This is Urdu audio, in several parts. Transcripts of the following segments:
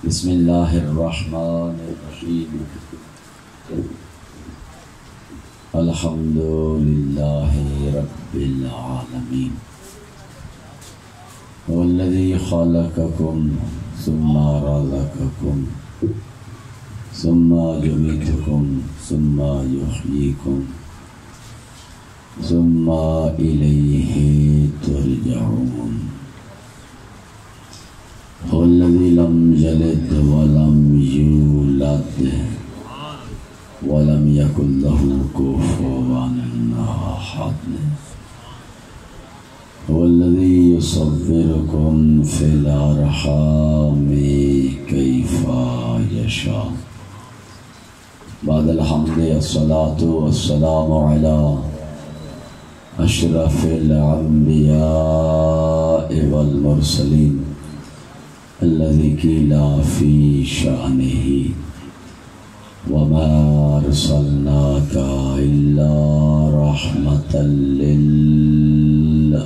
بسم اللہ الرحمن الرحیم الحمد للہ رب العالمین والذی خلقکم ثم رزقکم ثم یمیتکم ثم یحییکم ثم الیہ ترجعون والذی لم یلد ولم یولد ولم یکن له کفوا احد والذی یصورکم فی الارحام کیف یشاء. بعد الحمد الصلاة والسلام علی اشرف الانبیاء والمرسلین الذی قیل فی شأنہ وما ارسلناک الا رحمة للعالمین.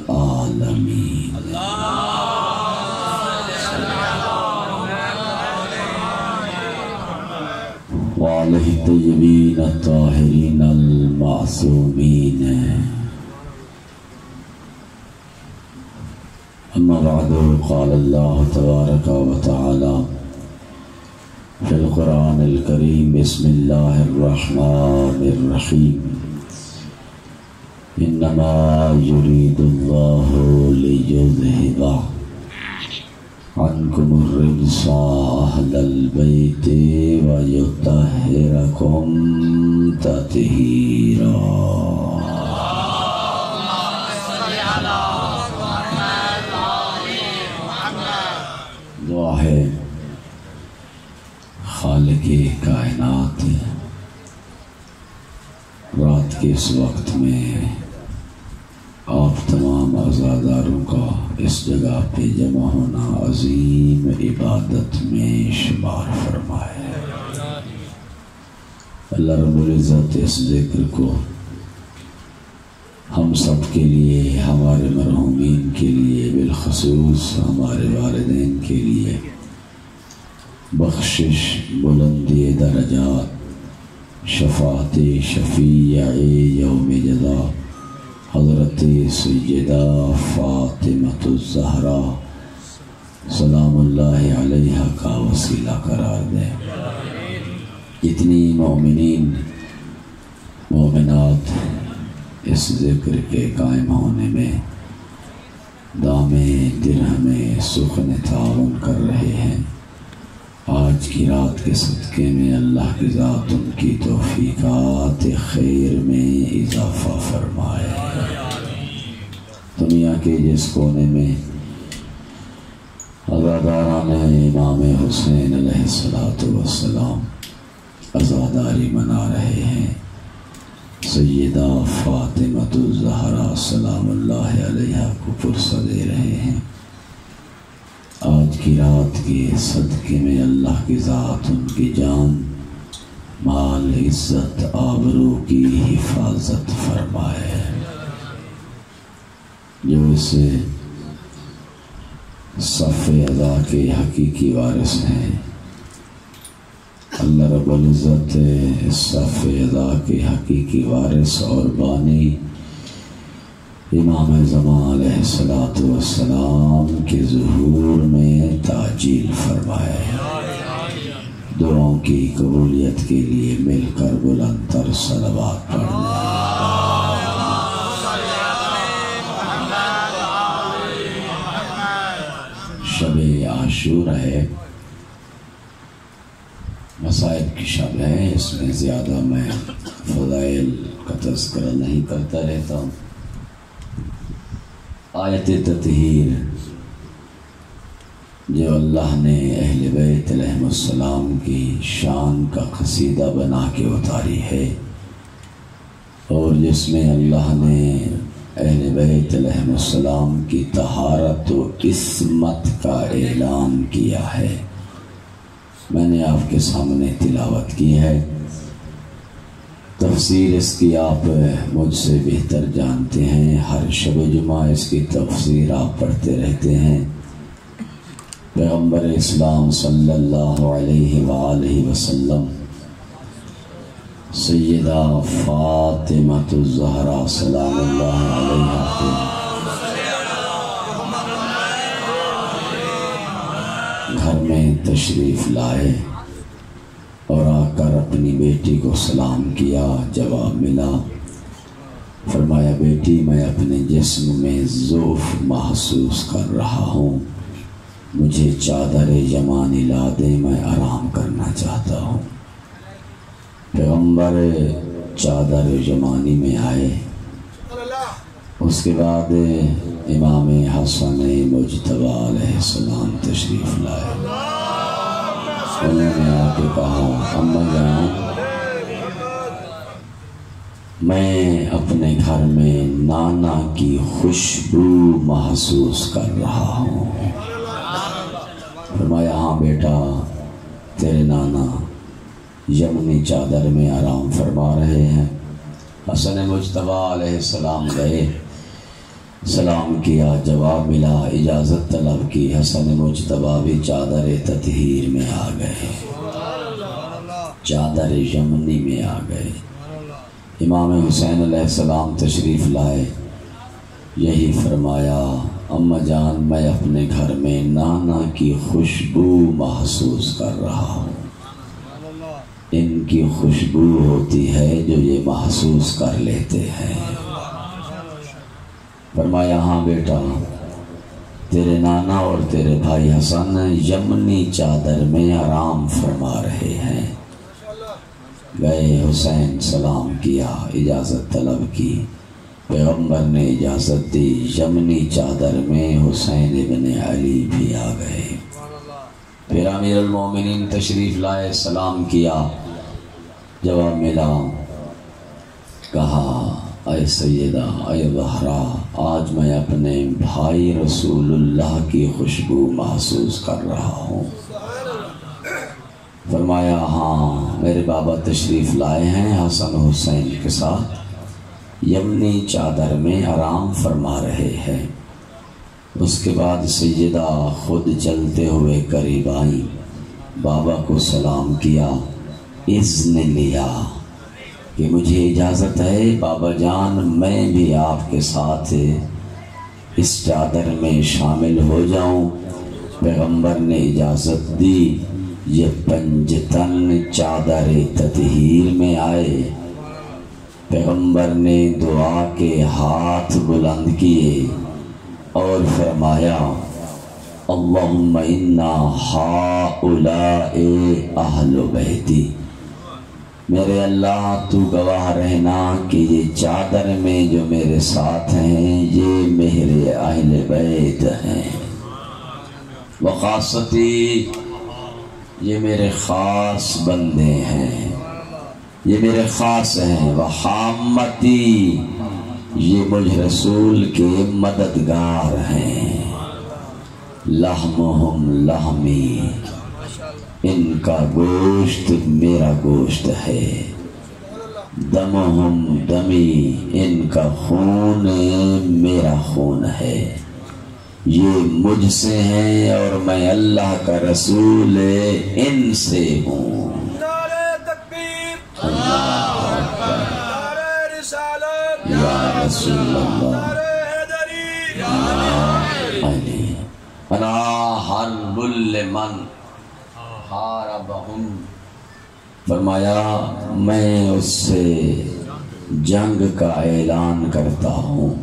وعلیہ الطیبین الطاہرین المعصومین. اما بعد قال اللہ تبارک و تعالی فی القرآن الکریم بسم اللہ الرحمن الرحیم انما یرید اللہ لیذہب عنکم الرجس اہل البیت ویطہرکم تطہیرا. دعا ہے خالق کائنات رات کے اس وقت میں آپ تمام عزاداروں کا اس جگہ پہ جمع ہونا عظیم عبادت میں شمار فرمائے. اللہ رب العزت اس ذکر کو ہم سب کے لیے، ہمارے مرحومین کے لیے، بالخصوص ہمارے والدین کے لیے بخشش، بلندی درجات، شفاعت شفیع یوم جزا حضرت سیدہ فاطمۃ الزہراء سلام اللہ علیہا کا وسیلہ قرار دے. اتنی مومنین مومنات اس ذکر کے قائم ہونے میں دامے درہمے سخن تعاون کر رہے ہیں. آج کی رات کے صدقے میں اللہ کی ذات ان کی توفیقات خیر میں اضافہ فرمائے. دنیا کے جس کونے میں عزاداران امام حسین علیہ السلام عزاداری منا رہے ہیں، سیدہ فاطمۃ الزہراء سلام اللہ علیہا کو پرسہ دے رہے ہیں. آج کی رات کے صدقے میں اللہ کی ذات ان کی جان، مال، عزت، آبرو کی حفاظت فرمائے. جو اسے صف ادا کے حقیقی وارث ہیں، اللہ رب العزت صف ادا کے حقیقی وارث اور بانی امام زمان علیہ السلام کے ظہور میں تعجیل فرمائے. دعاؤں کی قبولیت کے لیے مل کر بلند تر صلوات پڑھیں. شب عاشور ہے، مصائب کی شب ہے. اس میں زیادہ میں فضائل کا تذکرہ نہیں کرتا رہتا ہوں. آیت تطہیر جو اللہ نے اہل بیت علیہ السلام کی شان کا قصیدہ بنا کے اتاری ہے، اور جس میں اللہ نے اہل بیت علیہ السلام کی طہارت و عصمت کا اعلان کیا ہے، میں نے آپ کے سامنے تلاوت کی ہے. تفسیر اس کی آپ مجھ سے بہتر جانتے ہیں. ہر شب جمعہ اس کی تفسیر آپ پڑھتے رہتے ہیں. پیغمبر اسلام صلی اللہ علیہ وآلہ وسلم سیدہ فاطمۃ الزہرا سلام اللہ علیہا کے گھر میں تشریف لائے اور آ کر اپنی بیٹی کو سلام کیا۔ جواب ملا، فرمایا بیٹی میں اپنے جسم میں ضعف محسوس کر رہا ہوں، مجھے چادر یمانی لا دے، میں آرام کرنا چاہتا ہوں۔ پیغمبر چادر یمانی میں آئے، اس کے بعد امام حسن مجتبی علیہ السلام تشریف لائے۔ انہوں نے آ کے کہا اماں جان میں اپنے گھر میں نانا کی خوشبو محسوس کر رہا ہوں۔ فرمایا ہاں بیٹا، تیرے نانا یمنی چادر میں آرام فرما رہے ہیں۔ حسن مجتبی علیہ السلام گئے، سلام کیا، جواب ملا، اجازت طلب کی۔ حسن مجتبی بھی چادر تطہیر میں آ گئے، چادر یمنی میں آ گئے۔ امام حسین علیہ السلام تشریف لائے، یہی فرمایا اماں جان میں اپنے گھر میں نانا کی خوشبو محسوس کر رہا ہوں۔ ان کی خوشبو ہوتی ہے جو یہ محسوس کر لیتے ہیں۔ فرمایا ہاں بیٹا، تیرے نانا اور تیرے بھائی حسن یمنی چادر میں آرام فرما رہے ہیں۔ گئے، حسین سلام کیا، اجازت طلب کی، پیغمبر نے اجازت دی، یمنی چادر میں حسین ابن علی بھی آ گئے۔ پھر امیر المومنین تشریف لائے، سلام کیا، جواب ملا، کہا اے سیدہ اے زہرا آج میں اپنے بھائی رسول اللہ کی خوشبو محسوس کر رہا ہوں۔ فرمایا ہاں میرے بابا تشریف لائے ہیں حسن حسین کے ساتھ، یمنی چادر میں آرام فرما رہے ہیں۔ اس کے بعد سیدہ خود چلتے ہوئے قریب آئیں، بابا کو سلام کیا، اذن لیا کہ مجھے اجازت ہے بابا جان میں بھی آپ کے ساتھ اس چادر میں شامل ہو جاؤں۔ پیغمبر نے اجازت دی، یہ پنجتن چادر تطہیر میں آئے۔ پیغمبر نے دعا کے ہاتھ بلند کیے اور فرمایا اللہم انا ہؤلاء اہل بیتی، میرے اللہ تو گواہ رہنا کہ یہ چادر میں جو میرے ساتھ ہیں یہ میرے اہل بیت ہیں، وخاصتی یہ میرے خاص بندے ہیں، یہ میرے خاص ہیں، وحامتی یہ مجھ رسول کے مددگار ہیں، لحمہم لحمی ان کا گوشت میرا گوشت ہے، دمہم دمی ان کا خون میرا خون ہے، یہ مجھ سے ہیں اور میں اللہ کا رسول ان سے ہوں۔ یا رسول اللہ انا حرب لمن حاربہم، فرمایا میں اس سے جنگ کا اعلان کرتا ہوں،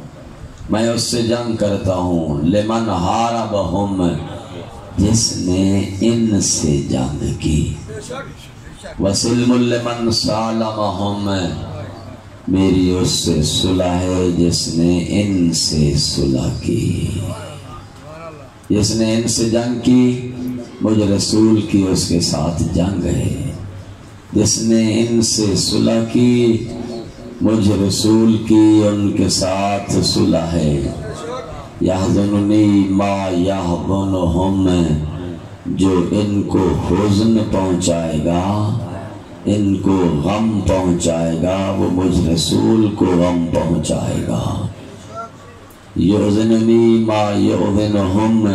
میں اس سے جنگ کرتا ہوں، لمن حاربہم جس نے ان سے جنگ کی، وسلم لمن سالمہم میری اس سے صلح ہے جس نے ان سے صلح کی، جس نے ان سے جنگ کی مجھ رسول کی اس کے ساتھ جنگ ہے، جس نے ان سے صلح کی مجھ رسول کی ان کے ساتھ صلح ہے۔ یحزننی ما یحزنہم جو ان کو حزن پہنچائے گا، ان کو غم پہنچائے گا، وہ مجھ رسول کو غم پہنچائے گا۔ یحزننی ما یحزنہم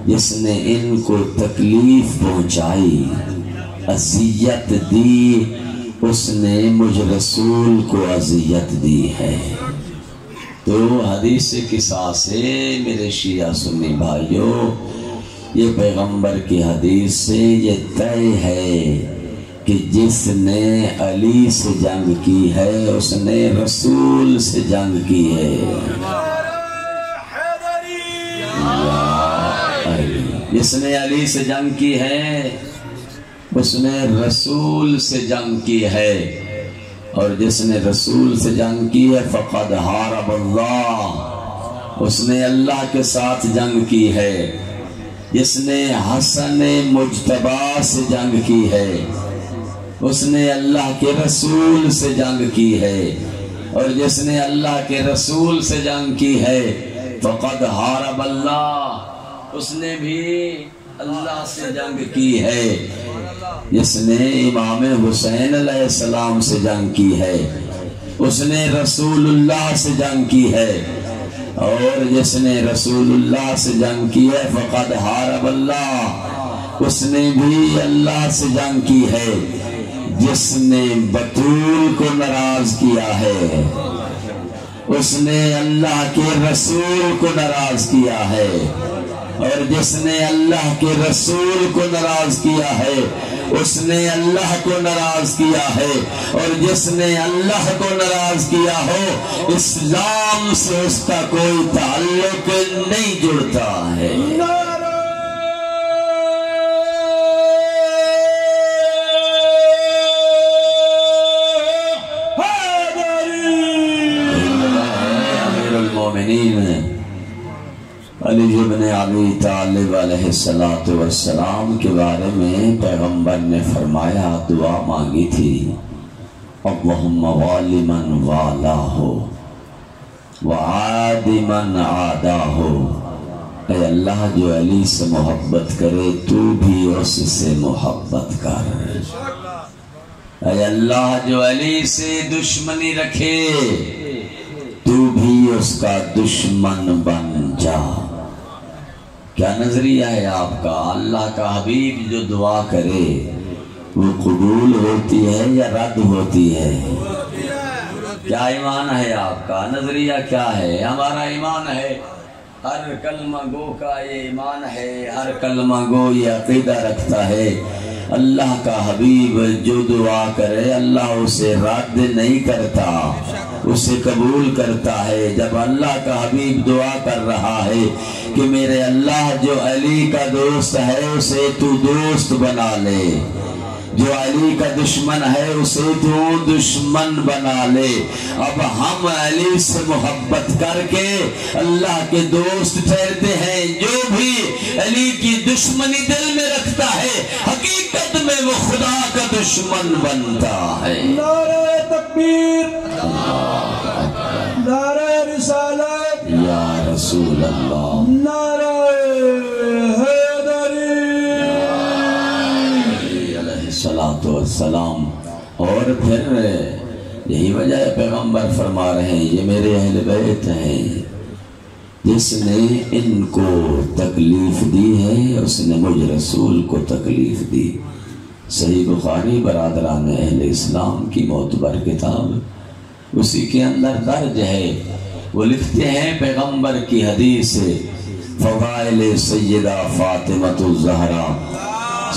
جس نے ان کو تکلیف پہنچائی، اذیت دی، اس نے مجھ رسول کو اذیت دی ہے۔ تو حدیث قصہ سے میرے شیعہ سنی بھائیوں، یہ پیغمبر کی حدیث سے یہ طے ہے کہ جس نے علی سے جنگ کی ہے اس نے رسول سے جنگ کی ہے۔ جس نے علی سے جنگ کی ہے اس نے رسول سے جنگ کی ہے، اور جس نے رسول سے جنگ کی ہے فقد حارب اللہ، اس نے اللہ کے ساتھ جنگ کی ہے۔ جس نے حسن مجتبی سے جنگ کی ہے اس نے اللہ کے رسول سے جنگ کی ہے، اور جس نے اللہ کے رسول سے جنگ کی ہے فقد حارب اللہ، اس نے بھی اللہ سے جنگ کی ہے۔ جس نے امام حسین علیہ السلام سے جنگ کی ہے اس نے رسول اللہ سے جنگ کی ہے، اور جس نے رسول اللہ سے جنگ کی ہے فقد حارب اللہ، اس نے بھی اللہ سے جنگ کی ہے۔ جس نے بطول کو ناراض کیا ہے اس نے اللہ کے رسول کو ناراض کیا ہے، اور جس نے اللہ کے رسول کو ناراض کیا ہے اس نے اللہ کو ناراض کیا ہے، اور جس نے اللہ کو ناراض کیا ہو اسلام سے اس کا کوئی تعلق نہیں جڑتا ہے۔ علی ابن ابی طالب علیہ السلام کے بارے میں پیغمبر نے فرمایا، دعا مانگی تھی، اللہم والی من والاہ وعاد من عاداہ، اے اللہ جو علی سے محبت کرے تو بھی اس سے محبت کر، اے اللہ جو علی سے دشمنی رکھے تو بھی اس کا دشمن بن جا۔ کیا نظریہ ہے آپ کا؟ اللہ کا حبیب جو دعا کرے وہ قبول ہوتی ہے یا رد ہوتی ہے؟ کیا ایمان ہے آپ کا؟ نظریہ کیا ہے؟ ہمارا ایمان ہے، ہر کلمہ گو کا یہ ایمان ہے، ہر کلمہ گو یہ عقیدہ رکھتا ہے اللہ کا حبیب جو دعا کرے اللہ اسے رد نہیں کرتا، اسے قبول کرتا ہے۔ جب اللہ کا حبیب دعا کر رہا ہے کہ میرے اللہ جو علی کا دوست ہے اسے تو دوست بنا لے، جو علی کا دشمن ہے اسے تو دشمن بنا لے، اب ہم علی سے محبت کر کے اللہ کے دوست ٹھہرتے ہیں۔ جو بھی علی کی دشمنی دل میں رکھتا ہے حقیقت میں وہ خدا کا دشمن بنتا ہے۔ نعرہ تکبیر، نعرہ رسالت، یا رسول اللہ، نعرہ حیدری علیہ السلام۔ اور پھر یہی وجہ ہے پیغمبر فرما رہے ہیں یہ میرے اہل بیت ہیں، جس نے ان کو تکلیف دی ہے اس نے مجھ رسول کو تکلیف دی۔ صحیح بخاری برادران اہل اسلام کی معتبر کتاب، اسی کے اندر درج ہے، وہ لکھتے ہیں پیغمبر کی حدیث فضائل سیدہ فاطمہ الزہرا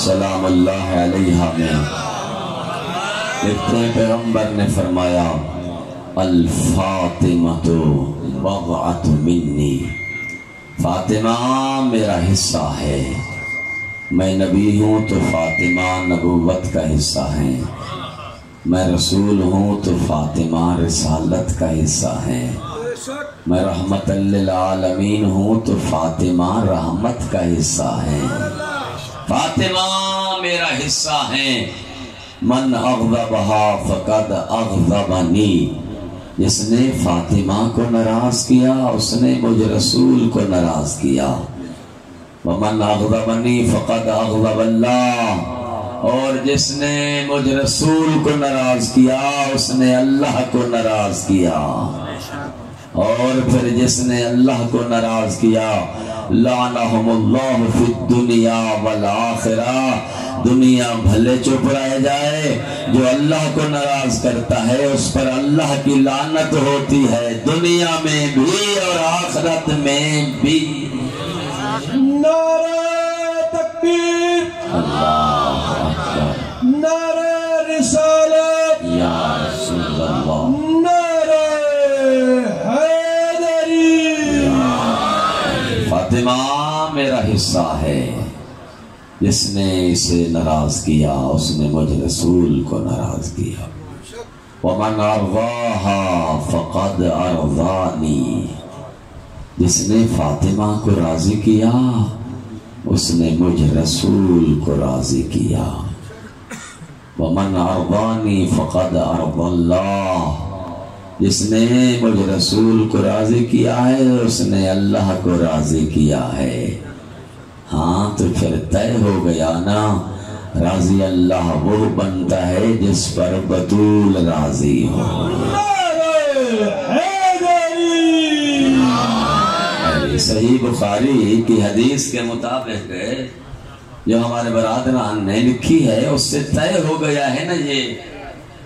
سلام اللہ علیہا میں لکھتے ہیں پیغمبر نے فرمایا الفاطمہ بضعۃ منی، فاطمہ میرا حصہ ہے، میں نبی ہوں تو فاطمہ نبوت کا حصہ ہے، میں رسول ہوں تو فاطمہ رسالت کا حصہ ہے، میں رحمت للعالمین ہوں تو فاطمہ رحمت کا حصہ ہے، فاطمہ میرا حصہ ہے، من اغضبہا فقد اغضبنی، جس نے فاطمہ کو ناراض کیا اس نے مجھ رسول کو ناراض کیا، ومن اغضبنی فقد اغضب اللہ، اور جس نے مجھ رسول کو ناراض کیا اس نے اللہ کو ناراض کیا، اور پھر جس نے اللہ کو ناراض کیا لعنہم اللہ فی الدنیا والآخرہ۔ دنیا بھلے چپ رہ جائے، جو اللہ کو ناراض کرتا ہے اس پر اللہ کی لعنت ہوتی ہے، دنیا میں بھی اور آخرت میں بھی۔ نعرہ تکبیر، اللہ اکبر، نعرہ رسالت، یا رسول اللہ، نعرہ حیدری۔ فاطمہ میرا حصہ ہے، جس نے اسے ناراض کیا اس نے مجھ رسول کو ناراض کیا۔ وَمَنْ أَرْضَاهَا فَقَدْ أَرْضَانِي، جس نے فاطمہ کو راضی کیا اس نے مجھ رسول کو راضی کیا۔ وَمَنْ أَرْضَانِي فَقَدْ أَرْضَى اللَّهِ، جس نے مجھ رسول کو راضی کیا ہے اس نے اللہ کو راضی کیا ہے۔ ہاں تو پھر طے ہو گیا نا، راضی اللہ وہ بنتا ہے جس پر بطول راضی ہو۔ نعرہ حیدری۔ صحیح بخاری کی حدیث کے مطابق جو ہمارے برادران نے لکھی ہے اس سے طے ہو گیا ہے نا یہ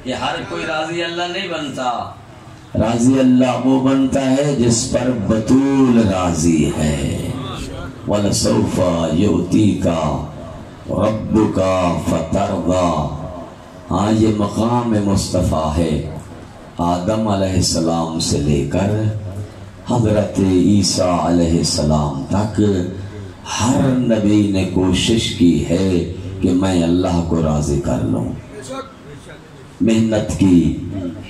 کہ ہر کوئی راضی اللہ نہیں بنتا، راضی اللہ وہ بنتا ہے جس پر بطول راضی ہے۔ وَلَسَوْفَ يُؤْتِيكَ رَبُّكَ فَتَرْضَى، ہاں یہ مقام مصطفیٰ ہے، آدم علیہ السلام سے لے کر حضرت عیسیٰ علیہ السلام تک ہر نبی نے کوشش کی ہے کہ میں اللہ کو راضی کر لوں، محنت کی،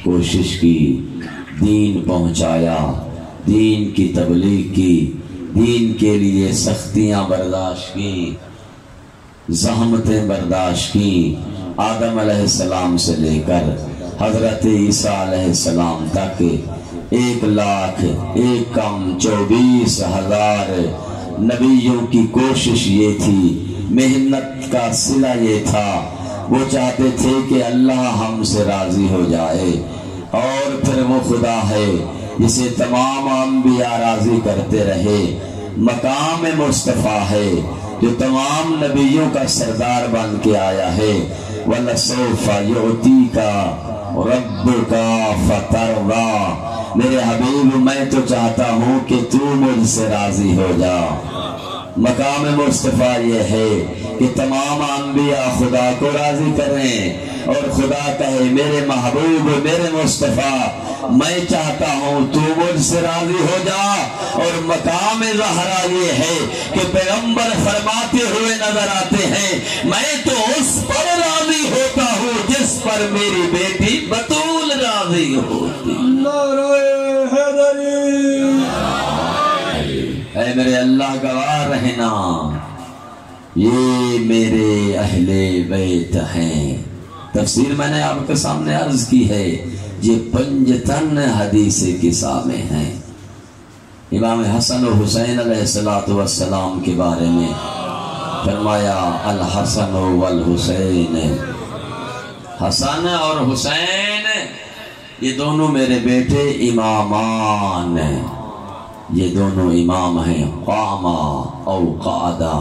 کوشش کی، دین پہنچایا، دین کی تبلیغ کی، دین کے لیے سختیاں برداشت کی، زحمتیں برداشت کی، آدم علیہ السلام سے لے کر حضرت عیسیٰ علیہ السلام تک 1,24,000 نبیوں کی کوشش یہ تھی، محنت کا صلہ یہ تھا، وہ چاہتے تھے کہ اللہ ہم سے راضی ہو جائے، اور پھر وہ خدا ہے جسے تمام انبیاء راضی کرتے رہے، مقام مصطفیٰ ہے جو تمام نبیوں کا سردار بن کے آیا ہے۔ وَلَسَوْفَ يُؤْتِيكَ رَبُّكَ فَتَرْضَى، میرے حبیب میں تو چاہتا ہوں کہ تو مجھ سے راضی ہو جا۔ مقام مصطفیٰ یہ ہے کہ تمام انبیاء خدا کو راضی کریں اور خدا کہے میرے محبوب میرے مصطفیٰ میں چاہتا ہوں تو مجھ سے راضی ہو جا۔ اور مقام زہرا یہ ہے کہ پیغمبر فرماتے ہوئے نظر آتے ہیں میں تو اس پر راضی ہوتا ہوں جس پر میری بیٹی بطول راضی ہوتی۔ نعرہ حیدری۔ اے میرے اللہ گواہ رہنا، یہ میرے اہل بیت ہیں۔ تفسیر میں نے آپ کے سامنے عرض کی ہے، یہ پنجتن حدیث قصہ میں ہیں۔ امام حسن و حسین علیہ السلام کے بارے میں فرمایا الحسن والحسین، حسن اور حسین یہ دونوں میرے بیٹے امامان ہیں، یہ دونوں امام ہیں، قاما او قعدا،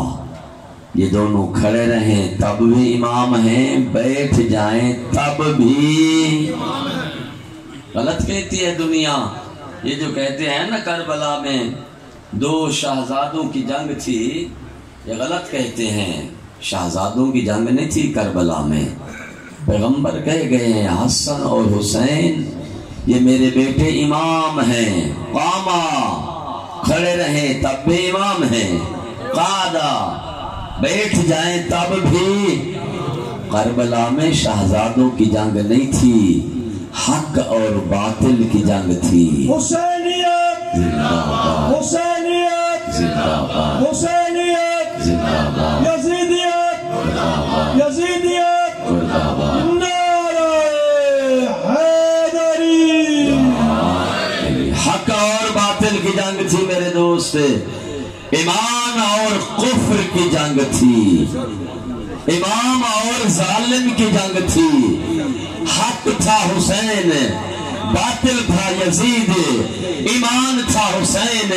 یہ دونوں کھڑے رہیں تب بھی امام ہیں، بیٹھ جائیں تب بھی۔ غلط کہتی ہے دنیا، یہ جو کہتے ہیں نا کربلا میں 2 شہزادوں کی جنگ تھی، یہ غلط کہتے ہیں، شہزادوں کی جنگ نہیں تھی کربلا میں، پیغمبر کہہ گئے ہیں حسن اور حسین یہ میرے بیٹے امام ہیں، قاما کھڑے رہیں تب بھی امام ہیں، قعدا بیٹھ جائیں تب بھی۔ کربلا میں شہزادوں کی جنگ نہیں تھی، حق اور باطل کی جنگ تھی۔ حسینیت زندہ باد، حسینیت زندہ باد، حسینیت زندہ باد، یزیدیت زندہ باد، یزیدیت۔ زندہ باد۔ نعرہ حیدری۔ حق اور باطل کی جنگ تھی میرے دوست، ایمان اور کفر کی جنگ تھی، امام اور ظالم کی جنگ تھی۔ حق تھا حسین، باطل تھا یزید، ایمان تھا حسین،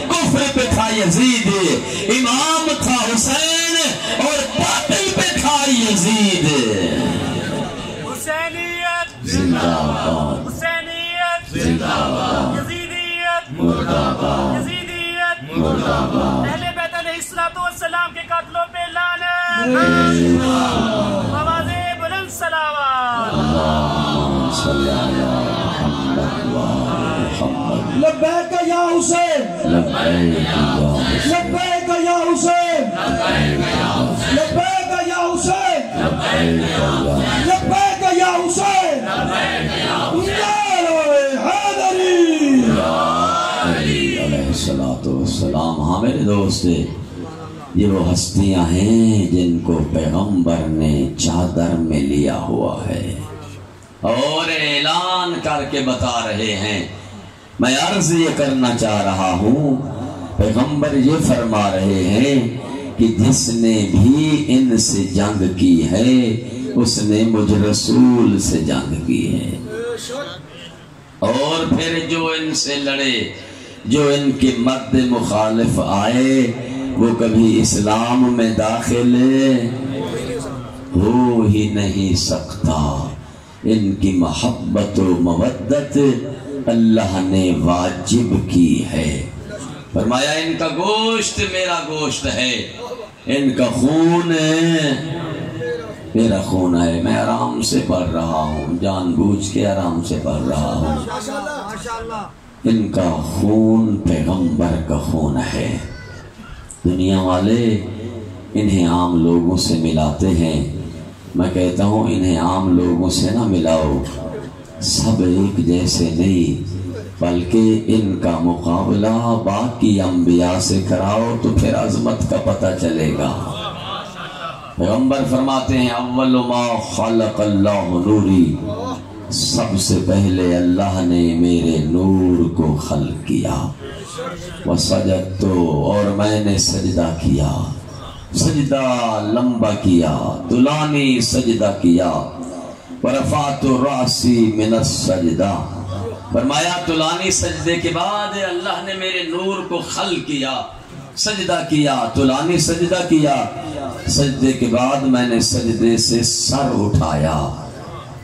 کفر پہ تھا یزید، امام تھا حسین، اور باطل پہ تھا یزید۔ حسینیت زندہ باد، حسینیت زندہ باد، یزیدیت مردہ باد، یزیدیت مردہ باد۔ اہل بیت علیہ السلام کے قاتلوں پہ لعنت، آواز بلند صلوات۔ اللہم صلی علی محمد وآل محمد۔ لبیک یا حسین، لبیک یا حسین، لبیک یا حسین، لبیک یا حسین، لبیک یا حسین، لبیک یا حسین، نعرہ حیدری۔ علی علیہ السلام۔ ہاں میرے دوست، یہ وہ ہستیاں ہیں جن کو پیغمبر نے چادر میں لیا ہوا ہے اور اعلان کر کے بتا رہے ہیں۔ میں عرض یہ کرنا چاہ رہا ہوں، پیغمبر یہ فرما رہے ہیں کہ جس نے بھی ان سے جنگ کی ہے اس نے مجھ رسول سے جنگ کی ہے، اور پھر جو ان سے لڑے، جو ان کے مد مخالف آئے، وہ کبھی اسلام میں داخل ہو ہی نہیں سکتا۔ ان کی محبت و مودت اللہ نے واجب کی ہے۔ فرمایا ان کا گوشت میرا گوشت ہے، ان کا خون میرا خون ہے۔ میں آرام سے پڑھ رہا ہوں، جان بوجھ کے آرام سے پڑھ رہا ہوں۔ ان کا خون پیغمبر کا خون ہے۔ دنیا والے انہیں عام لوگوں سے ملاتے ہیں، میں کہتا ہوں انہیں عام لوگوں سے نہ ملاؤ، سب ایک جیسے نہیں، بلکہ ان کا مقابلہ باقی انبیاء سے کراؤ تو پھر عظمت کا پتہ چلے گا۔ پیغمبر فرماتے ہیں اول ما خلق اللہ نوری، سب سے پہلے اللہ نے میرے نور کو خلق کیا، وسجدت، اور میں نے سجدہ کیا، سجدہ لمبا کیا، طولانی سجدہ کیا، ورفعت راسی من السجدہ، فرمایا طولانی سجدے کے بعد اللہ نے میرے نور کو خلق کیا، سجدہ کیا، طولانی سجدہ کیا، سجدے کے بعد میں نے سجدے سے سر اٹھایا،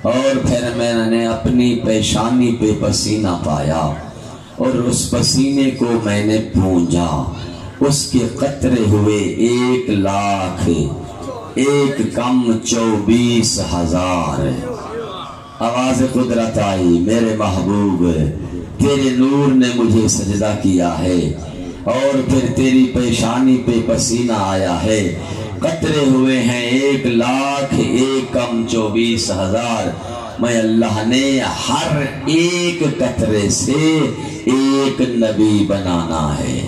اور پھر میں نے اپنی پیشانی پہ پسینہ پایا، اور اس پسینے کو میں نے پونجا، اس کے قطرے ہوئے 1,00,000، 1 کم 24,000۔ آواز قدرت آئی، میرے محبوب تیرے نور نے مجھے سجدہ کیا ہے، اور پھر تیری پیشانی پہ پسینہ آیا ہے، قطرے ہوئے ہیں 1,00,000، 1 کم 24,000۔ میں اللہ نے ہر ایک قطرے سے ایک نبی بنانا ہے۔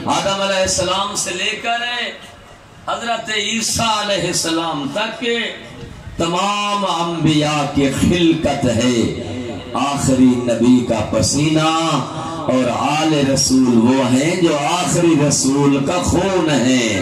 آدم علیہ السلام سے لے کر حضرت عیسیٰ علیہ السلام تک تمام انبیاء کی خلقت ہے، آخری نبی کا پسینہ، اور آل رسول وہ ہیں جو آخری رسول کا خون ہے،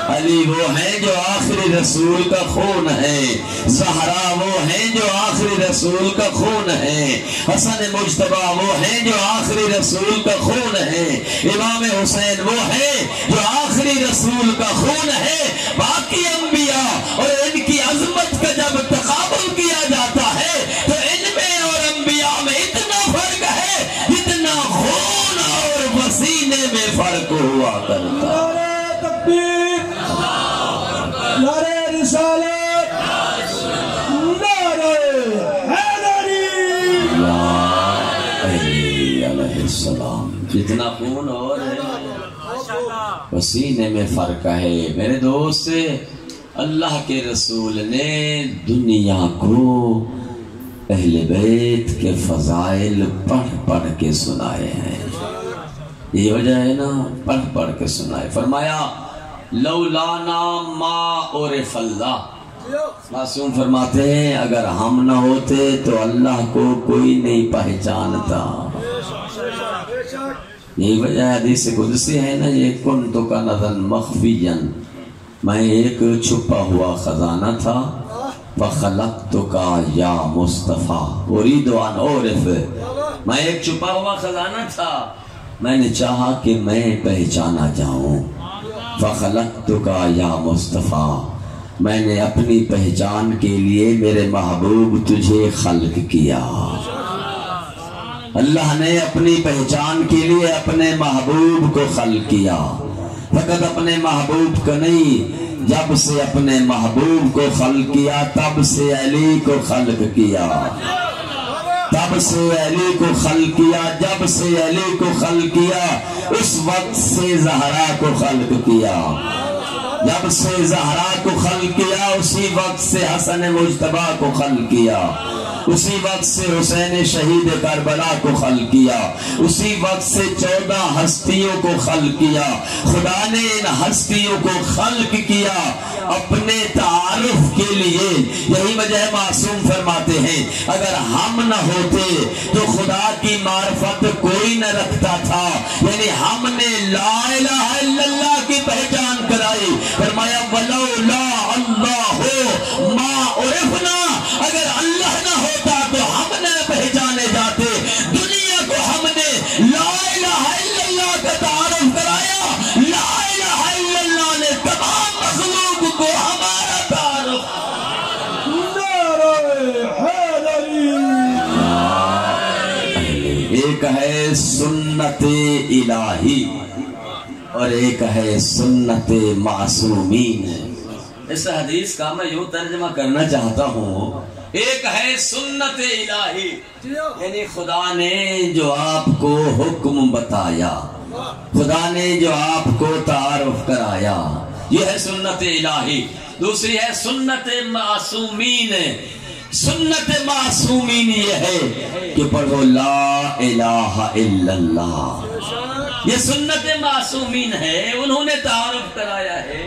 علی وہ ہیں جو آخری رسول کا خون ہے، زہرا وہ ہیں جو آخری رسول کا خون ہے، حسن مجتبی وہ ہیں جو آخری رسول کا خون ہے، امام حسین وہ ہیں جو آخری رسول کا خون ہے۔ باقی انبیاء اور ان کی عظمت کا جب تقابل کیا جاتا ہے تو ان میں اور انبیاء میں اتنا فرق ہے جتنا خون اور پسینے میں فرق ہوا کرتا۔ نعرہ تکبیر، نعرہ رسالت، نعرہ حیدری۔ علی علیہ السلام، جتنا خون اور پسینے میں فرق ہے۔ میرے دوست، اللہ کے رسول نے دنیا کو اہل بیت کے فضائل پڑھ پڑھ کے سنائے ہیں، یہ وجہ ہے نا، پڑھ پڑھ کے سنائے۔ فرمایا لولانا ما عرف اللہ، معصوم فرماتے ہیں اگر ہم نہ ہوتے تو اللہ کو کوئی نہیں پہچانتا۔ یہی وجہ حدیث قدسی ہے نا، یہ کنت کنزا مخفیا میں ایک چھپا ہوا خزانہ تھا، فخلقتک یا مصطفیٰ اريد ان اعرف، میں ایک چھپا ہوا خزانہ تھا، میں نے چاہا کہ میں پہچانا جاؤں، فخلقتک یا مصطفیٰ، میں نے اپنی پہچان کے لیے میرے محبوب تجھے خلق کیا۔ اللہ نے اپنی پہچان کے لیے اپنے محبوب کو خلق کیا، فقط اپنے محبوب کو نہیں، جب سے اپنے محبوب کو خلق کیا تب سے علی کو خلق کیا، تب سے علی کو خلق کیا، جب سے علی کو خلق کیا اس وقت سے زہرا کو خلق کیا، جب سے زہرا کو خلق کیا اسی وقت سے حسن مجتبیٰ کو خلق کیا، اسی وقت سے حسین شہید کربلا کو خلق کیا، اسی وقت سے 14 ہستیوں کو خلق کیا۔ خدا نے ان ہستیوں کو خلق کیا اپنے تعارف کے لیے۔ یہی وجہ معصوم فرماتے ہیں اگر ہم نہ ہوتے تو خدا کی معرفت کوئی نہ رکھتا تھا، یعنی ہم نے لا الہ الا اللہ کی پہچان کرائی۔ فرمایا ولولا اللہ ما عرفنا، اگر اللہ نہ ہوتا تو ہم نہ پہچانے جاتے۔ دنیا کو ہم نے لا الہ الا اللہ کا تعارف کرایا، لا الہ الا اللہ نے تمام مخلوق کو ہمارا تعارف۔ ایک ہے سنت الہی اور ایک ہے سنت معصومین۔ اس حدیث کا میں یوں ترجمہ کرنا چاہتا ہوں، ایک ہے سنت الہی، یعنی خدا نے جو آپ کو حکم بتایا، خدا نے جو آپ کو تعارف کرایا، یہ ہے سنت الہی۔ دوسری ہے سنت معصومین۔ سنت معصومین یہ ہے کہ پڑھو لا الہ الا اللہ، یہ سنت معصومین ہے۔ انہوں نے تعارف کرایا ہے،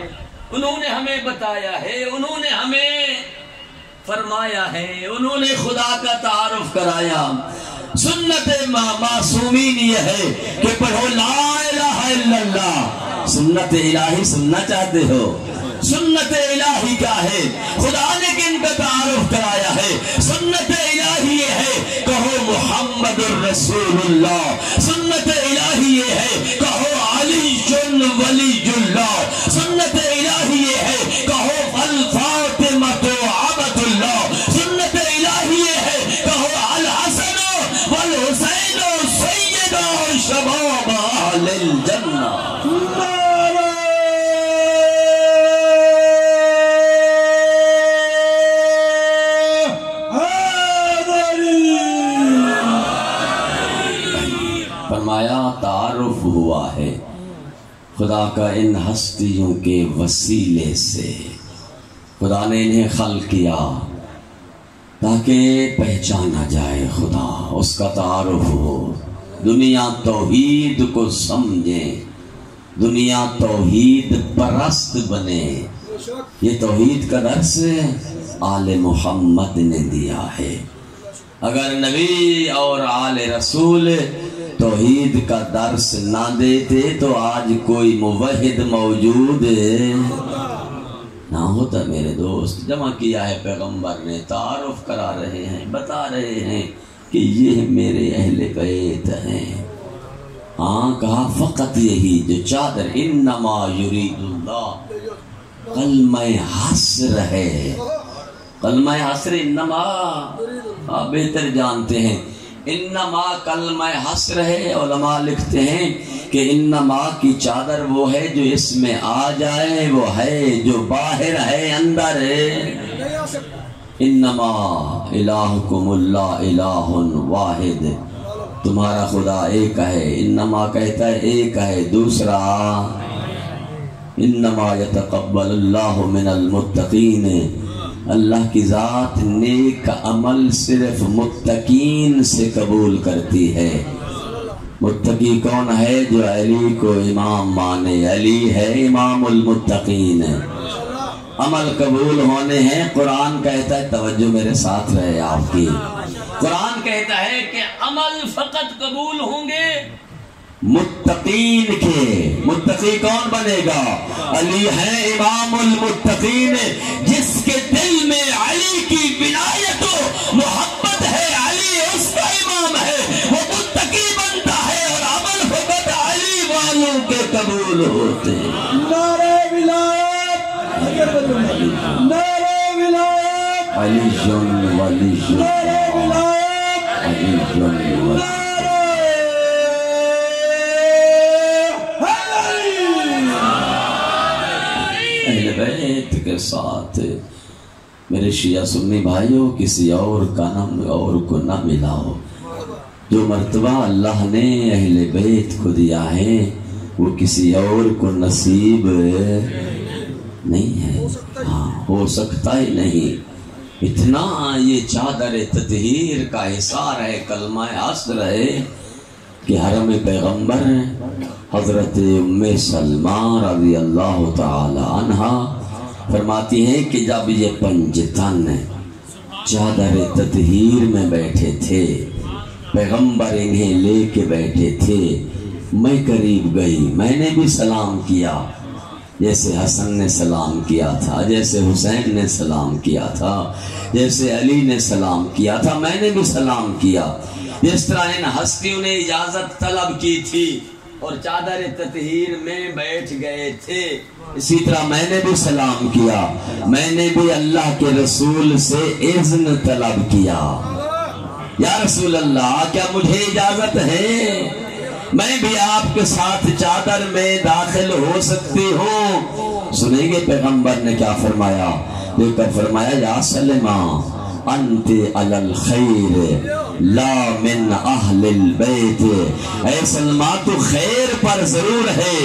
انہوں نے ہمیں بتایا ہے، انہوں نے ہمیں فرمایا ہے، انہوں نے خدا کا تعارف کرایا۔ سنت معصومین یہ ہے کہ پڑھو لا الہ الا اللہ۔ سنت الہی سننا چاہتے ہو؟ سنت الہی کیا ہے؟ خدا نے کن کا تعارف کرایا ہے؟ سنت الہی یہ ہے کہو محمد الرسول اللہ۔ سنت الہی یہ ہے کہو علی ولی اللہ۔ سنت الہی یہ ہے کہو الفاطمۃ عبد اللہ۔ سنت الہی یہ ہے کہو الحسن والحسین سیدا شباب اہل الجنہ۔ تعارف ہوا ہے خدا کا ان ہستیوں کے وسیلے سے۔ خدا نے انہیں خلق کیا تاکہ پہچانا جائے خدا، اس کا تعارف ہو، دنیا توحید کو سمجھے، دنیا توحید پرست بنے۔ یہ توحید کا درس آل محمد نے دیا ہے۔ اگر نبی اور آل رسول توحید کا درس نہ دیتے تو آج کوئی موحد موجود نہ ہوتا۔ میرے دوست، جمع کیا ہے پیغمبر نے، تعارف کرا رہے ہیں، بتا رہے ہیں کہ یہ میرے اہل بیت ہیں۔ ہاں کہا فقط یہی جو چادر، انما یرید اللہ، کلمہ حسر ہے، کلمہ حسر انما، آپ بہتر جانتے ہیں انما کلمہ حسر ہے۔ علماء لکھتے ہیں کہ انما کی چادر وہ ہے جو اس میں آ جائے، وہ ہے جو باہر ہے اندر ہے۔ انما الہکم اللہ الہ واحد، تمہارا خدا ایک ہے۔ انما کہتا ہے ایک ہے، دوسرا انما یتقبل اللہ من المتقین، اللہ کی ذات نیک عمل صرف متقین سے قبول کرتی ہے۔ متقی کون ہے؟ جو علی کو امام مانے، علی ہے امام المتقین۔ عمل قبول ہونے ہیں، قرآن کہتا ہے، توجہ میرے ساتھ رہے آپ کی، قرآن کہتا ہے کہ عمل فقط قبول ہوں گے متقین کے۔ متقی کون بنے گا؟ علی ہے امام المتقین، جس کے دل میں علی کی ولایت و محبت ہے، علی اس کا امام ہے، وہ متقی بنتا ہے اور عمل فقط علی والوں کے قبول ہوتے ہیں۔ نعرہ ولایت، نعرہ ولایت، علی جن ولی جن، نعرہ ولایت، علی جن ولی۔ اہل بیت کے ساتھ میرے شیعہ سنی بھائیوں کسی اور کا نام اور کو نہ ملاؤ۔ جو مرتبہ اللہ نے اہل بیت کو دیا ہے وہ کسی اور کو نصیب نہیں ہے، ہاں ہو سکتا ہی نہیں۔ اتنا یہ چادر تطہیر کا حصار ہے، کلمہ اصل ہے کہ حرم پیغمبر حضرت ام سلمہ رضی اللہ تعالی عنہا فرماتی ہیں کہ جب یہ پنجتن چادر تطہیر میں بیٹھے تھے، پیغمبر انہیں لے کے بیٹھے تھے، میں قریب گئی، میں نے بھی سلام کیا، جیسے حسن نے سلام کیا تھا، جیسے حسین نے سلام کیا تھا، جیسے علی نے سلام کیا تھا، میں نے بھی سلام کیا۔ جس طرح ان ہستیوں نے اجازت طلب کی تھی اور چادر تطہیر میں بیٹھ گئے تھے، اسی طرح میں نے بھی سلام کیا، میں نے بھی اللہ کے رسول سے اذن طلب کیا، یا رسول اللہ کیا مجھے اجازت ہے میں بھی آپ کے ساتھ چادر میں داخل ہو سکتی ہوں؟ سنیں گے پیغمبر نے کیا فرمایا؟ دیکھ کر فرمایا یا سلمہ انت علی الخیر لا من اہل البیت، اے سلمہ تو خیر پر ضرور ہے،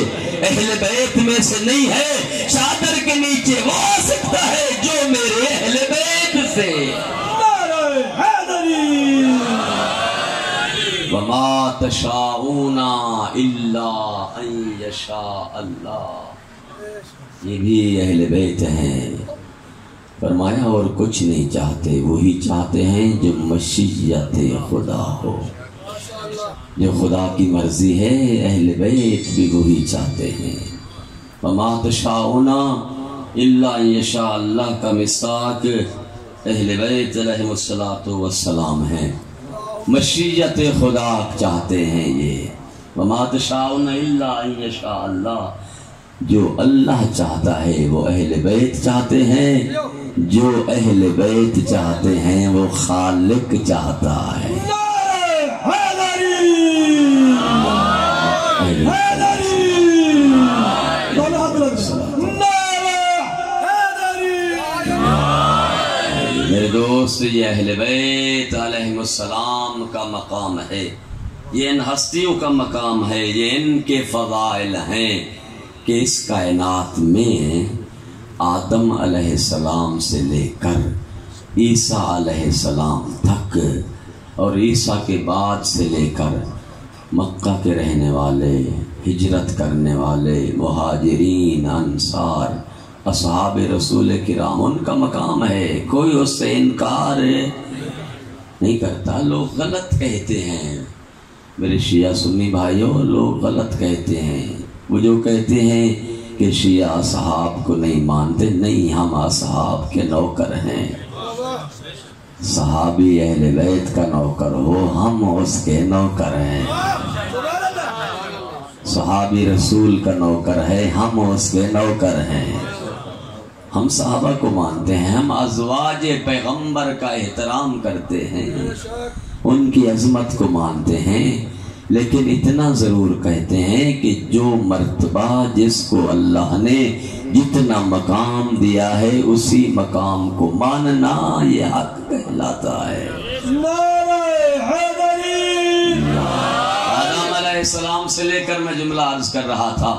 اہل بیت میں سے نہیں ہے۔ چادر کے نیچے وہ آ سکتا ہے جو میرے اہل بیت سے۔ وما تشاءون الا ان یشاء اللہ، یہ بھی اہل بیت ہیں۔ فرمایا اور کچھ نہیں چاہتے، وہی چاہتے ہیں جو مشیت خدا ہو، جو خدا کی مرضی ہے، اہل بیت بھی وہی چاہتے ہیں۔ وما تشاءون الا ان یشاء اللہ کا مصداق اہل بیت علیہ السلام ہے، مشیت خدا چاہتے ہیں یہ۔ وما تشاءون الا ان یشاء اللہ، جو اللہ چاہتا ہے وہ اہل بیت چاہتے ہیں، جو اہل بیت چاہتے ہیں وہ خالق چاہتا ہے۔ میرے دوست یہ اہل بیت علیہ السلام کا مقام ہے، یہ ان ہستیوں کا مقام ہے، یہ ان کے فضائل ہیں کہ اس کائنات میں آدم علیہ السلام سے لے کر عیسیٰ علیہ السلام تک اور عیسیٰ کے بعد سے لے کر مکہ کے رہنے والے، ہجرت کرنے والے، مہاجرین، انصار، اصحاب رسول کرام، ان کا مقام ہے، کوئی اس سے انکار نہیں کرتا۔ لوگ غلط کہتے ہیں میرے شیعہ سنی بھائیوں، لوگ غلط کہتے ہیں، وہ جو کہتے ہیں کہ شیعہ اصحاب کو نہیں مانتے، نہیں، ہم اصحاب کے نوکر ہیں۔ صحابی اہل بیت کا نوکر ہو، ہم اس کے نوکر ہیں۔ صحابی رسول کا نوکر ہے، ہم اس کے نوکر ہیں۔ ہم صحابہ کو مانتے ہیں، ہم ازواج پیغمبر کا احترام کرتے ہیں، ان کی عظمت کو مانتے ہیں، لیکن اتنا ضرور کہتے ہیں کہ جو مرتبہ جس کو اللہ نے جتنا مقام دیا ہے اسی مقام کو ماننا یہ حق کہلاتا ہے۔ آدم علیہ السلام سے لے کر میں جملہ عرض کر رہا تھا،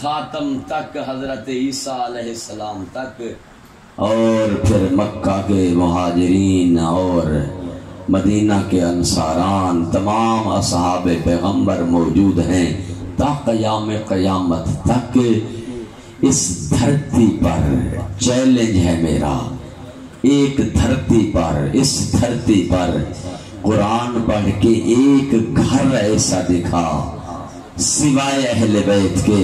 خاتم تک، حضرت عیسیٰ علیہ السلام تک، اور پھر مکہ کے مہاجرین اور مدینہ کے انصاران، تمام اصحاب پیغمبر موجود ہیں تا قیام قیامت تک۔ اس دھرتی پر چیلنج ہے میرا، ایک دھرتی پر، اس دھرتی پر قرآن پڑھ کے ایک گھر ایسا دکھا سوائے اہل بیت کے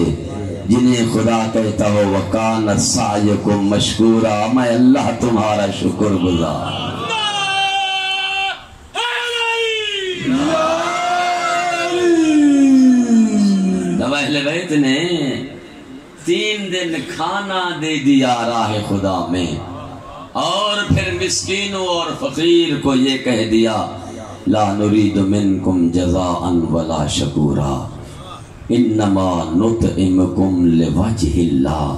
جنہیں خدا کہتا ہو وَقَانَ سَعْيُكُمْ مَشْكُورًا، میں اللہ تمہارا شکر گزار۔ جب اہل بیت نے 3 دن کھانا دے دیا راہ خدا میں، اور پھر مسکینوں اور فقیر کو یہ کہہ دیا لا نريد منكم جزاء ولا شکورا انما نطعمكم لوجه اللہ،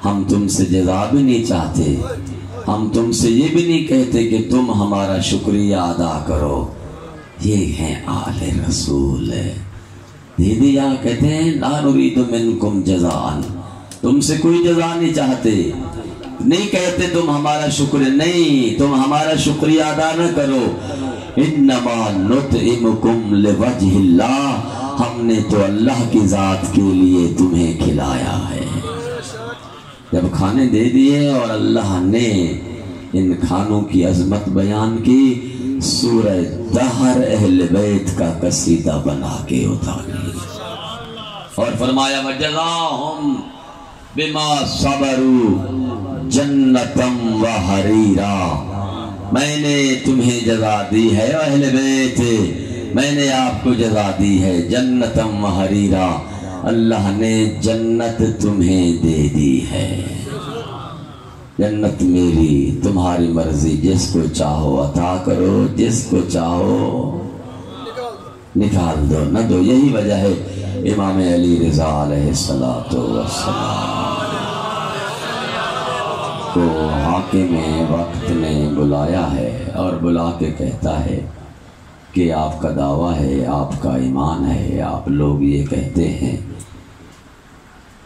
ہم تم سے جزا بھی نہیں چاہتے، ہم تم سے یہ بھی نہیں کہتے کہ تم ہمارا شکریہ ادا کرو۔ یہ ہیں آل رسول، دے دیا کہتے ہیں لا نريد منكم جزاء، تم سے کوئی جزا نہیں چاہتے، نہیں کہتے تم ہمارا شکر، نہیں تم ہمارا شکریہ ادا نہ کرو، انما نطعمکم لوجہ اللہ، ہم نے تو اللہ کی ذات کے لیے تمہیں کھلایا ہے۔ جب کھانے دے دیے اور اللہ نے ان کھانوں کی عظمت بیان کی، سورہ دہر اہل بیت کا قصیدہ بنا کے اتاری اور فرمایا وجزاہم بما صبروا جنتم وحریرا، میں نے تمہیں جزا دی ہے اہل بیت، میں نے آپ کو جزا دی ہے جنتم وحریرا، اللہ نے جنت تمہیں دے دی ہے، جنت میری تمہاری مرضی، جس کو چاہو عطا کرو، جس کو چاہو نکال دو نہ دو۔ یہی وجہ ہے امام علی رضا علیہ السلام کو حاکم وقت نے بلایا ہے اور بلا کے کہتا ہے کہ آپ کا دعویٰ ہے، آپ کا ایمان ہے، آپ لوگ یہ کہتے ہیں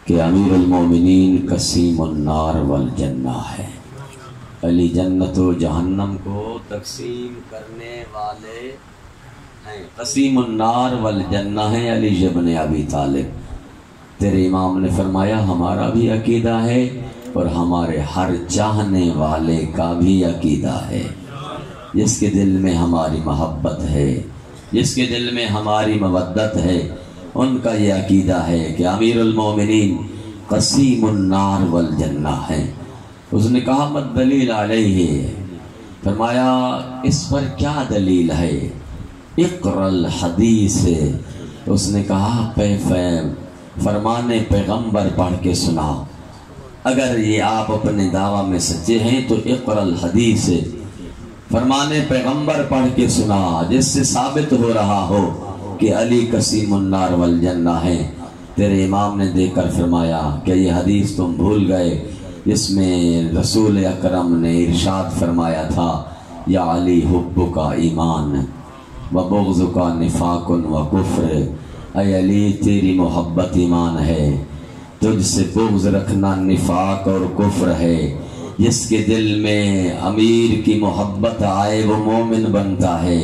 کہ امیر المومنین قسیم النار والجنہ ہے، علی جنت و جہنم کو تقسیم کرنے والے ہیں، قسیم النار والجنہ ہیں علی ابن ابی طالب۔ تیرے امام نے فرمایا ہمارا بھی عقیدہ ہے اور ہمارے ہر چاہنے والے کا بھی عقیدہ ہے، جس کے دل میں ہماری محبت ہے، جس کے دل میں ہماری مودت ہے، ان کا یہ عقیدہ ہے کہ امیر المومنین قسیم النار والجنہ ہے۔ اس نے کہا مت دلیل علیہ، فرمایا اس پر کیا دلیل ہے؟ اقرأ الحدیث، اس نے کہا فرمان پیغمبر پڑھ کے سنا، اگر یہ آپ اپنے دعویٰ میں سچے ہیں تو اقرأ الحدیث، فرمان پیغمبر پڑھ کے سنا جس سے ثابت ہو رہا ہو کہ علی قسیم النار والجنہ ہے۔ تیرے امام نے دیکھ کر فرمایا کہ یہ حدیث تم بھول گئے، جس میں رسول اکرم نے ارشاد فرمایا تھا یا علی حبک ایمان و بغضک نفاق و کفر، اے علی تیری محبت ایمان ہے، تجھ سے بغض رکھنا نفاق اور کفر ہے۔ جس کے دل میں امیر کی محبت آئے وہ مومن بنتا ہے،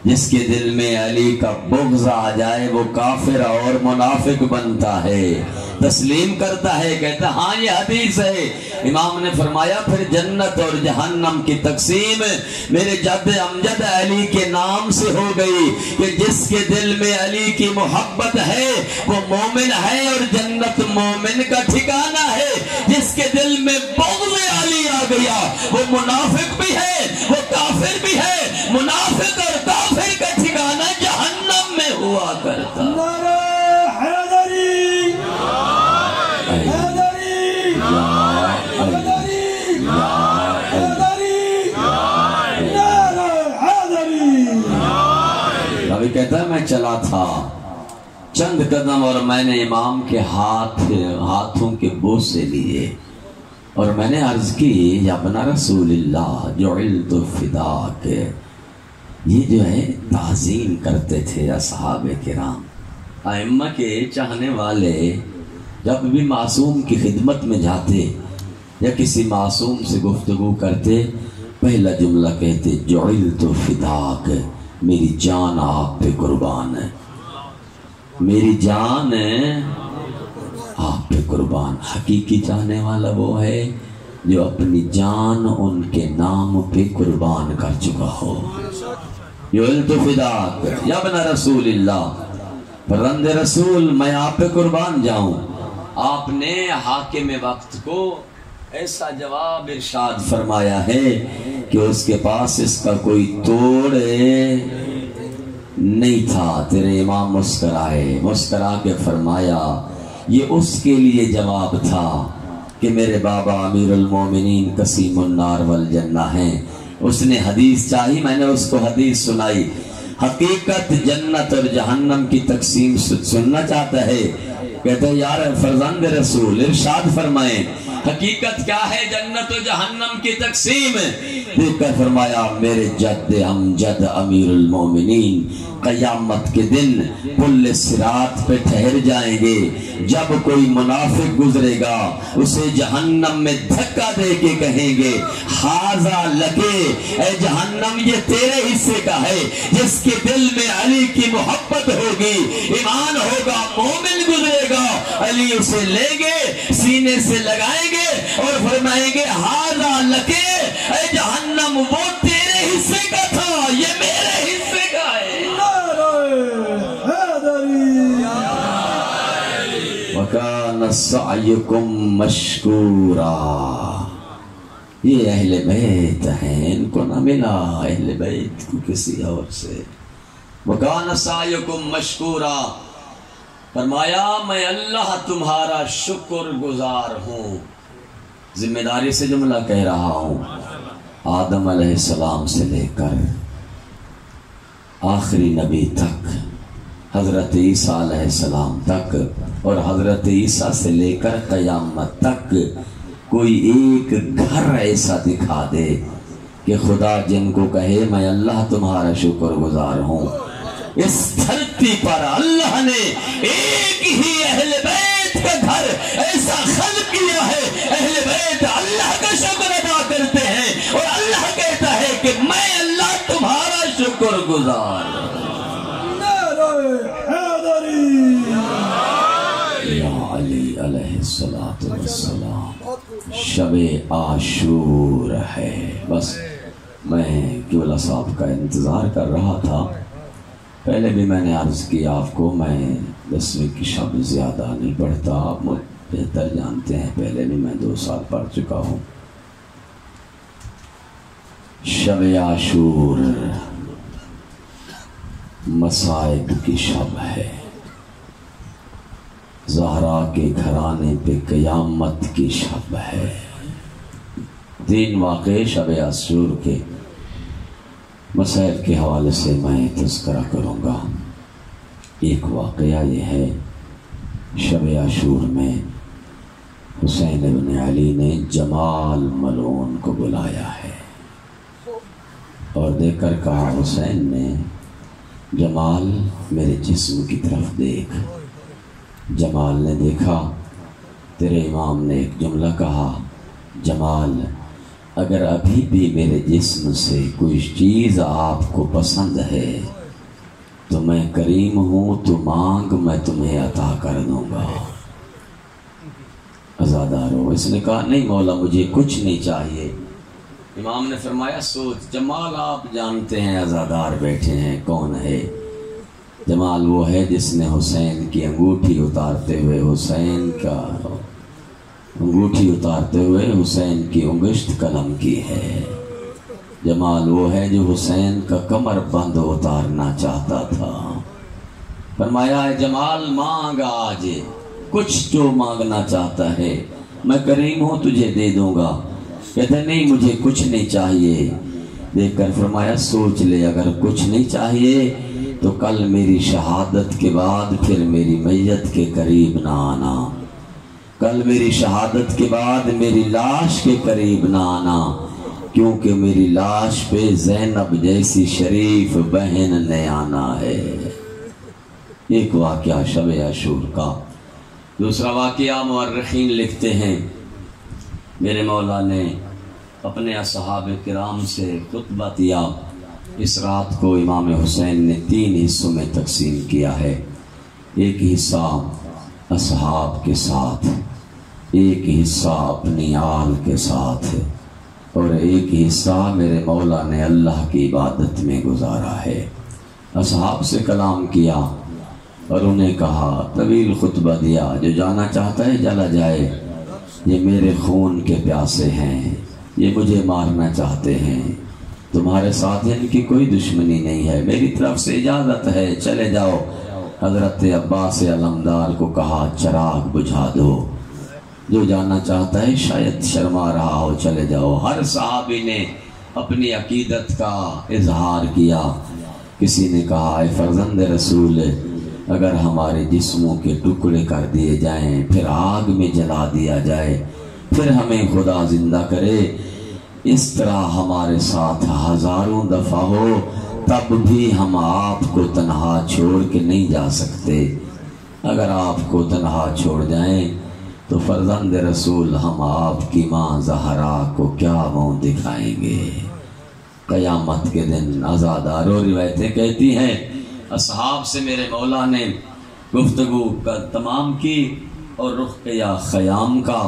جس کے دل میں علی کا بغض آ جائے وہ کافر اور منافق بنتا ہے، تسلیم کرتا ہے، کہتا ہاں یہ حدیث ہے۔ امام نے فرمایا پھر جنت اور جہنم کی تقسیم میرے جد امجد علی کے نام سے ہو گئی کہ جس کے دل میں علی کی محبت ہے وہ مومن ہے اور جنت مومن کا ٹھکانہ ہے، جس کے دل میں بغض علی آ گیا وہ منافق بھی ہے، وہ کافر بھی ہے، منافق اور کافر کا ٹھکانہ جہنم میں ہوا کرتا۔ ابھی کہتا ہے میں چلا تھا چند قدم اور میں نے امام کے ہاتھوں کے بوسے لیے اور میں نے عرض کی یا ابن رسول اللہ جعلت فداک، یہ جو ہے تعظیم کرتے تھے اصحاب کرام، ائمہ کے چاہنے والے جب بھی معصوم کی خدمت میں جاتے یا کسی معصوم سے گفتگو کرتے پہلا جملہ کہتے جعلت فداک، میری جان آپ پہ قربان ہے، میری جان آپ پہ قربان۔ حقیقی چاہنے والا وہ ہے جو اپنی جان ان کے نام پہ قربان کر چکا ہو۔ جعلت فداک یا ابن رسول اللہ، فرزند رسول میں آپ پہ قربان جاؤں۔ آپ نے حاکم وقت کو ایسا جواب ارشاد فرمایا ہے کہ اس کے پاس اس کا کوئی توڑ نہیں تھا۔ تیرے امام مسکرائے، مسکرا کے فرمایا یہ اس کے لیے جواب تھا کہ میرے بابا امیر المومنین قسیم النار والجنہ ہیں۔ اس نے حدیث چاہی، میں نے اس کو حدیث سنائی۔ حقیقت جنت اور جہنم کی تقسیم سننا چاہتا ہے، کہتے ہیں یار فرزند رسول ارشاد فرمائیں حقیقت کیا ہے جنت و جہنم کی تقسیم؟ دیکھ کر فرمایا میرے جد امجد امیر المومنین قیامت کے دن پل صراط پہ ٹھہر جائیں گے، جب کوئی منافق گزرے گا اسے جہنم میں دھکا دے کے کہیں گے حاذا لکے، اے جہنم یہ تیرے حصے کا ہے۔ جس کے دل میں علی کی محبت ہوگی، ایمان ہوگا، مومن گزرے گا، علی اسے لیں گے، سینے سے لگائیں گے اور فرمائیں گے حاذا لکے، اے جہنم وہ تیرے حصے کا تھا، یہ میرے حصے کا ہے۔ وَكَانَ سَعْيُكُمْ مَشْكُورًا۔ یہ اہل بیت ہیں، ان کو نہ ملا اہل بیت کو کسی اور سے۔ وَكَانَ سَعْيُكُمْ مَشْكُورًا، فرمایا میں اللہ تمہارا شکر گزار ہوں۔ ذمہ داری سے جملہ کہہ رہا ہوں، آدم علیہ السلام سے لے کر آخری نبی تک، حضرت عیسیٰ علیہ السلام تک، اور حضرت عیسیٰ سے لے کر قیامت تک کوئی ایک گھر ایسا دکھا دے کہ خدا جن کو کہے میں اللہ تمہارا شکر گزار ہوں۔ اس دھرتی پر اللہ نے ایک ہی اہل بیت کا گھر ایسا خلق کیا ہے، اہل بیت اللہ کا شکر ادا کرتے ہیں اور اللہ کہتا ہے کہ میں اللہ تمہارا شکر گزار ہوں۔ یا علی علیہ السلام، شب عاشور ہے۔ بس میں قبلہ صاحب کا انتظار کر رہا تھا۔ پہلے بھی میں نے عرض کیا آپ کو، میں 10ویں کی شب زیادہ نہیں پڑھتا، آپ بہتر جانتے ہیں، پہلے بھی میں 2 سال پڑھ چکا ہوں۔ شب عاشور مصائب کی شب ہے، زہرا کے گھرانے پہ قیامت کی شب ہے۔ 3 واقعے شب عاشور کے مسائل کے حوالے سے میں تذکرہ کروں گا۔ ایک واقعہ یہ ہے، شب عاشور میں حسین ابن علی نے جمال ملعون کو بلایا ہے اور دیکھ کر کہا حسین نے جمال میرے جسم کی طرف دیکھ۔ جمال نے دیکھا، تیرے امام نے ایک جملہ کہا، جمال اگر ابھی بھی میرے جسم سے کوئی چیز آپ کو پسند ہے تو میں کریم ہوں، تو مانگ میں تمہیں عطا کر دوں گا۔ عزادارو، اس نے کہا نہیں مولا مجھے کچھ نہیں چاہیے۔ امام نے فرمایا سوچ، جمال آپ جانتے ہیں عزادار بیٹھے ہیں کون ہے؟ جمال وہ ہے جس نے حسین کی انگوٹھی اتارتے ہوئے حسین کی انگشت قلم کی ہے۔ جمال وہ ہے جو حسین کا کمر بند اتارنا چاہتا تھا۔ فرمایا ہے جمال مانگ آج کچھ جو مانگنا چاہتا ہے، میں کریم ہوں تجھے دے دوں گا۔ کہتے نہیں مجھے کچھ نہیں چاہیے۔ دیکھ کر فرمایا سوچ لے، اگر کچھ نہیں چاہیے تو کل میری شہادت کے بعد پھر میری میت کے قریب نہ آنا، کل میری شہادت کے بعد میری لاش کے قریب نہ آنا، کیونکہ میری لاش پہ زینب جیسی شریف بہن نے آنا ہے۔ ایک واقعہ شب عاشور کا۔ دوسرا واقعہ مورخین لکھتے ہیں میرے مولا نے اپنے اصحاب کرام سے خطبہ دیا۔ اس رات کو امام حسین نے 3 حصوں میں تقسیم کیا ہے۔ ایک حصہ اصحاب کے ساتھ، ایک حصہ اپنی آل کے ساتھ، اور ایک حصہ میرے مولا نے اللہ کی عبادت میں گزارا ہے۔ اصحاب سے کلام کیا، اور انہیں کہا، طویل خطبہ دیا، جو جانا چاہتا ہے چلا جائے، یہ میرے خون کے پیاسے ہیں، یہ مجھے مارنا چاہتے ہیں، تمہارے ساتھ ان کی کوئی دشمنی نہیں ہے، میری طرف سے اجازت ہے، چلے جاؤ۔ حضرت عباس علمدار کو کہا، چراغ بجھا دو، جو جانا چاہتا ہے شاید شرما رہا ہو، چلے جاؤ۔ ہر صحابی نے اپنی عقیدت کا اظہار کیا۔ کسی نے کہا، اے فرزند رسول، اگر ہمارے جسموں کے ٹکڑے کر دیے جائیں، پھر آگ میں جلا دیا جائے، پھر ہمیں خدا زندہ کرے، اس طرح ہمارے ساتھ ہزاروں دفعہ ہو، تب بھی ہم آپ کو تنہا چھوڑ کے نہیں جا سکتے۔ اگر آپ کو تنہا چھوڑ جائیں تو فرزند رسول ہم آپ کی ماں زہرا کو کیا منہ دکھائیں گے؟ قیامت کے دن عزادارو روایتیں کہتی ہیں، اصحاب سے میرے مولا نے گفتگو کا تمام کی اور رخ کیا خیام کا۔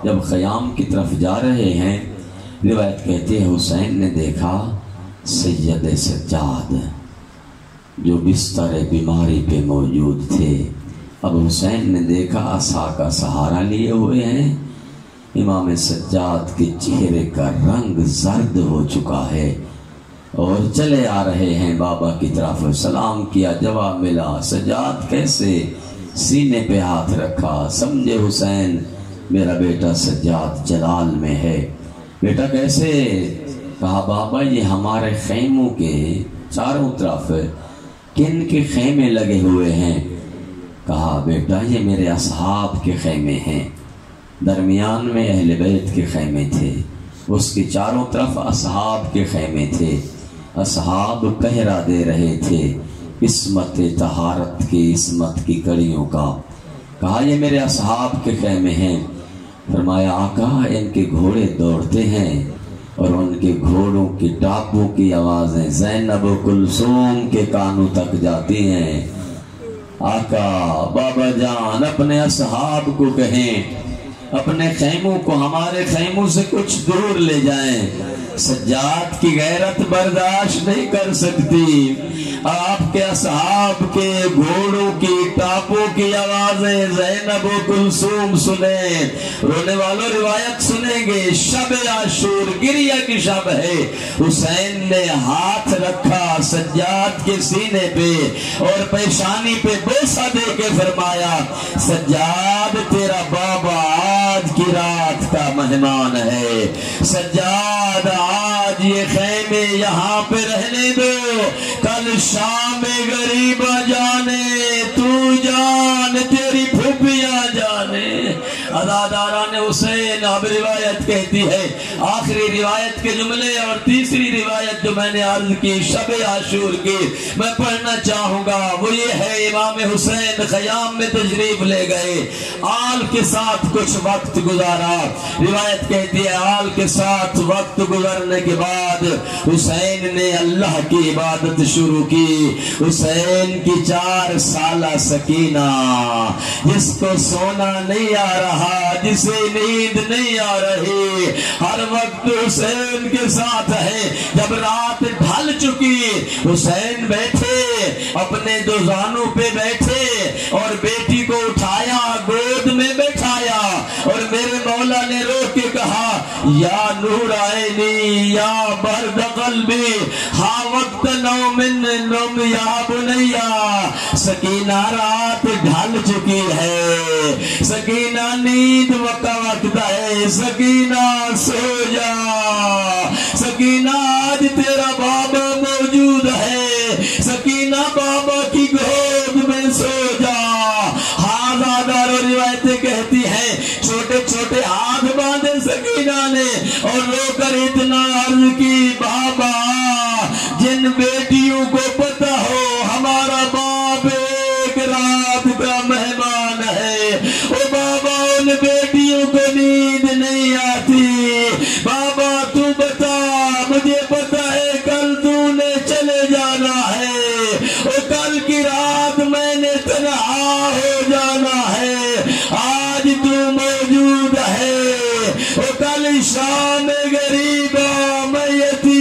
جب خیام کی طرف جا رہے ہیں، روایت کہتی ہے حسین نے دیکھا سید سجاد جو بستر بیماری پہ موجود تھے۔ اب حسین نے دیکھا عصا کا سہارا لیے ہوئے ہیں، امام سجاد کے چہرے کا رنگ زرد ہو چکا ہے اور چلے آ رہے ہیں بابا کی طرف۔ سلام کیا، جواب ملا، سجاد کیسے؟ سینے پہ ہاتھ رکھا، سمجھے حسین میرا بیٹا سجاد جلال میں ہے۔ بیٹا کیسے؟ کہا بابا یہ ہمارے خیموں کے چاروں طرف کن کے خیمے لگے ہوئے ہیں؟ کہا بیٹا یہ میرے اصحاب کے خیمے ہیں، درمیان میں اہل بیت کے خیمے تھے، اس کی چاروں طرف اصحاب کے خیمے تھے، اصحاب پہرا دے رہے تھے عصمت طہارت کی، عصمت کی کڑیوں کا۔ کہا یہ میرے اصحاب کے خیمے ہیں۔ فرمایا آقا ان کے گھوڑے دوڑتے ہیں اور ان کے گھوڑوں کی ٹاپوں کی آوازیں زینب و کلثوم کے کانوں تک جاتی ہیں۔ آقا بابا جان اپنے اصحاب کو کہیں اپنے خیموں کو ہمارے خیموں سے کچھ دور لے جائیں، سجاد کی غیرت برداشت نہیں کر سکتی، آپ کے اصحاب کے گھوڑوں کی ٹاپوں کی آوازیں زینب و کلثوم سنیں۔ رونے والوں روایت سنیں گے، شب عاشور گریہ کی شب ہے، حسین نے ہاتھ رکھا سجاد کے سینے پہ اور پیشانی پہ بوسہ دے کے فرمایا، سجاد تیرا بابا آج کی رات کا مہمان ہے، سجاد آج یہ خیمے یہاں پہ رہنے دو، کل شام غریبہ جانے تو جان تیری پھوپھیاں جانے۔ عزاداران حسین اب روایت کہتی ہے، آخری روایت کے جملے اور تیسری روایت جو میں نے عرض کی شب عاشور کی میں پڑھنا چاہوں گا، وہ یہ ہے امام حسین خیام میں تشریف لے گئے، آل کے ساتھ کچھ وقت گزارا۔ روایت کہتی ہے آل کے ساتھ وقت گزرنے کے بعد حسین نے اللہ کی عبادت شروع کی۔ حسین کی 4 سالہ سکینہ جس کو سونا نہیں آ رہا، جسے نیند نہیں آ رہی، ہر وقت حسین کے ساتھ ہے۔ جب رات ڈھل چکی حسین بیٹھے اپنے دوزانوں پہ بیٹھے اور بیٹی کو اٹھایا گود میں بیٹھایا اور میرے مولا نے رو کے کہا، یا نور عینی یا برد قلبی ہا وقت نوم نم یا بنیا۔ سکینہ رات ڈھل چکی ہے، سکینہ نیند کا وقت ہے، سکینہ سو جا، سکینہ آج تیرا بابا موجود ہے، سکینہ بابا کی گود میں سو جا۔ ہاں روایتیں کہتی ہیں چھوٹے چھوٹے ہاتھ باندھے سکینہ نے اور رو کر اتنا عرض کی، بابا جن بیٹیوں کو پتا ہو ہمارا باپ ایک رات کا مہمان ہے، او بابا ان بیٹیوں کو نیند نہیں آتی، بابا تو بتا، مجھے پتا ہے کل تو نے چلے جانا ہے، او کل کی رات میں نے تنہا ہو جانا ہے، آج تو موجود ہے، او کل شام غریبہ میں یتیم